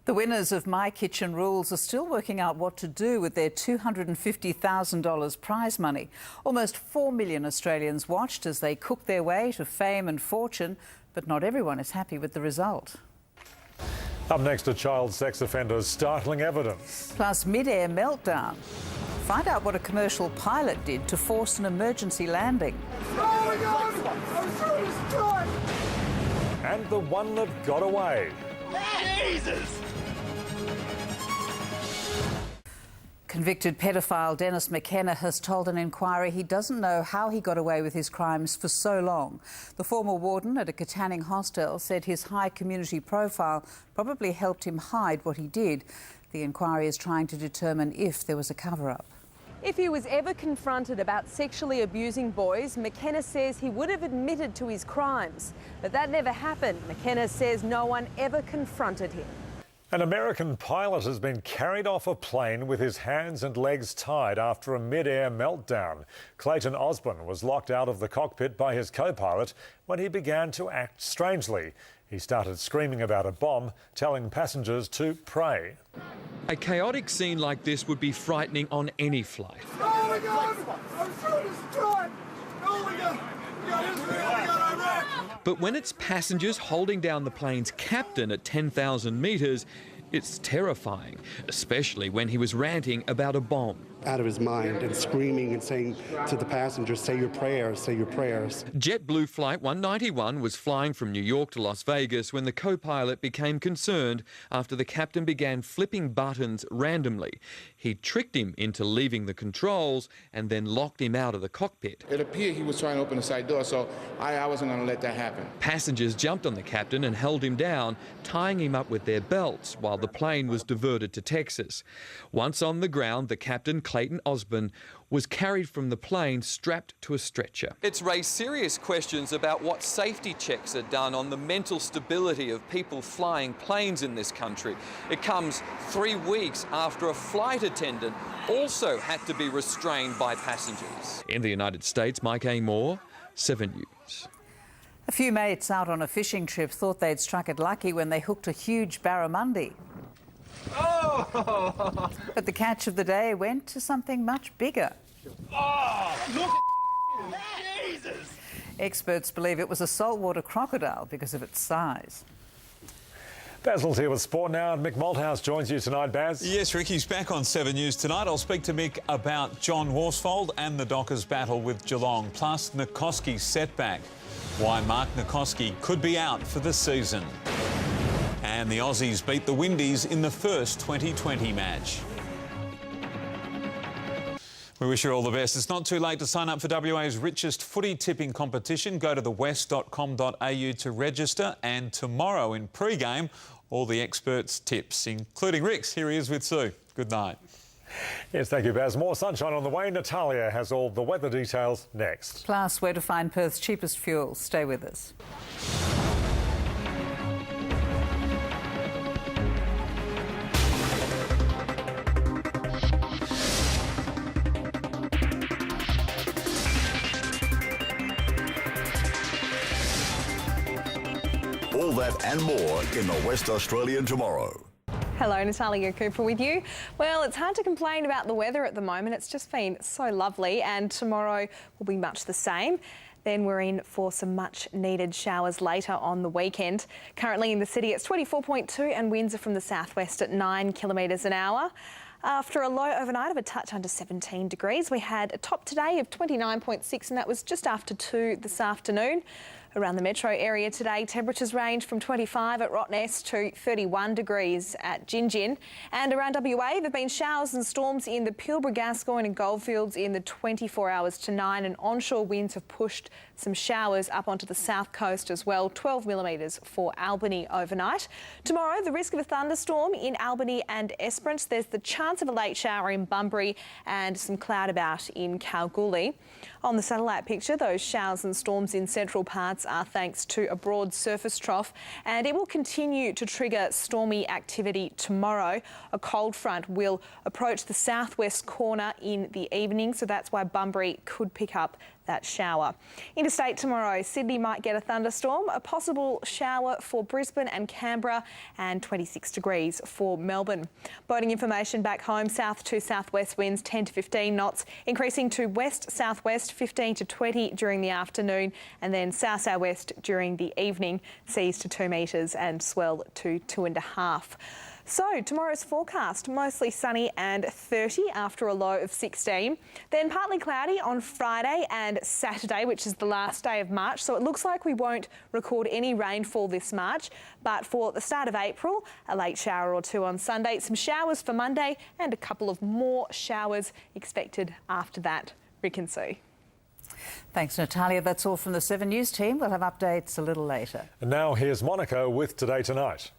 The winners of My Kitchen Rules are still working out what to do with their $250,000 prize money. Almost 4 million Australians watched as they cooked their way to fame and fortune, but not everyone is happy with the result. Up next, a child sex offender's startling evidence. Plus, mid-air meltdown. Find out what a commercial pilot did to force an emergency landing. Oh my God! I'm sure it's done! And the one that got away. Jesus! Convicted paedophile Dennis McKenna has told an inquiry he doesn't know how he got away with his crimes for so long. The former warden at a Katanning hostel said his high community profile probably helped him hide what he did. The inquiry is trying to determine if there was a cover-up. If he was ever confronted about sexually abusing boys, McKenna says he would have admitted to his crimes. But that never happened. McKenna says no one ever confronted him. An American pilot has been carried off a plane with his hands and legs tied after a mid-air meltdown. Clayton Osborne was locked out of the cockpit by his co-pilot when he began to act strangely. He started screaming about a bomb, telling passengers to pray. A chaotic scene like this would be frightening on any flight. Oh my God! I'm sure it's done! Oh my God! We got Israel, we got Iraq! But when it's passengers holding down the plane's captain at 10,000 metres, it's terrifying, especially when he was ranting about a bomb. Out of his mind and screaming and saying to the passengers, say your prayers, say your prayers. JetBlue Flight 191 was flying from New York to Las Vegas when the co-pilot became concerned after the captain began flipping buttons randomly. He tricked him into leaving the controls and then locked him out of the cockpit. It appeared he was trying to open the side door, so I wasn't going to let that happen. Passengers jumped on the captain and held him down, tying him up with their belts while the plane was diverted to Texas. Once on the ground, the captain, Clayton Osborne, was carried from the plane strapped to a stretcher. It's raised serious questions about what safety checks are done on the mental stability of people flying planes in this country. It comes 3 weeks after a flight attendant also had to be restrained by passengers. In the United States, Mike Amor, 7 News. A few mates out on a fishing trip thought they'd struck it lucky when they hooked a huge barramundi. Oh! But the catch of the day went to something much bigger. Oh! Look at that! Jesus! Experts believe it was a saltwater crocodile because of its size. Basil's here with sport now, and Mick Malthouse joins you tonight, Baz. Yes, Ricky's back on 7 News tonight. I'll speak to Mick about John Horsfeld and the Dockers' battle with Geelong, plus Nikoski's setback. Why Mark Nikoski could be out for the season. And the Aussies beat the Windies in the first 2020 match. We wish you all the best. It's not too late to sign up for WA's richest footy tipping competition. Go to thewest.com.au to register. And tomorrow in pre-game, all the experts' tips, including Rick's. Here he is with Sue. Good night. Yes, thank you, Baz. More sunshine on the way. Natalia has all the weather details next. Plus, where to find Perth's cheapest fuel. Stay with us. All that and more in the West Australian tomorrow. Hello, Natalia Cooper with you. Well, it's hard to complain about the weather at the moment. It's just been so lovely, and tomorrow will be much the same. Then we're in for some much needed showers later on the weekend. Currently in the city, it's 24.2 and winds are from the southwest at 9 kilometres an hour. After a low overnight of a touch under 17 degrees, we had a top today of 29.6, and that was just after 2 this afternoon. Around the metro area today, temperatures range from 25 at Rottnest to 31 degrees at Gingin. And around WA, there have been showers and storms in the Pilbara, Gascoyne and Goldfields in the 24 hours to 9, and onshore winds have pushed some showers up onto the south coast as well, 12 millimetres for Albany overnight. Tomorrow, the risk of a thunderstorm in Albany and Esperance. There's the chance of a late shower in Bunbury and some cloud about in Kalgoorlie. On the satellite picture, those showers and storms in central parts are thanks to a broad surface trough, and it will continue to trigger stormy activity tomorrow. A cold front will approach the southwest corner in the evening, so that's why Bunbury could pick up that shower. Interstate tomorrow, Sydney might get a thunderstorm, a possible shower for Brisbane and Canberra, and 26 degrees for Melbourne. Boating information back home, south to southwest winds 10 to 15 knots, increasing to west-southwest 15 to 20 during the afternoon, and then south-southwest during the evening, seas to 2 metres and swell to 2.5. So tomorrow's forecast, mostly sunny and 30 after a low of 16. Then partly cloudy on Friday and Saturday, which is the last day of March. So it looks like we won't record any rainfall this March. But for the start of April, a late shower or two on Sunday, some showers for Monday and a couple of more showers expected after that. Rick and Sue. Thanks, Natalia. That's all from the 7 News team. We'll have updates a little later. And now here's Monica with Today Tonight.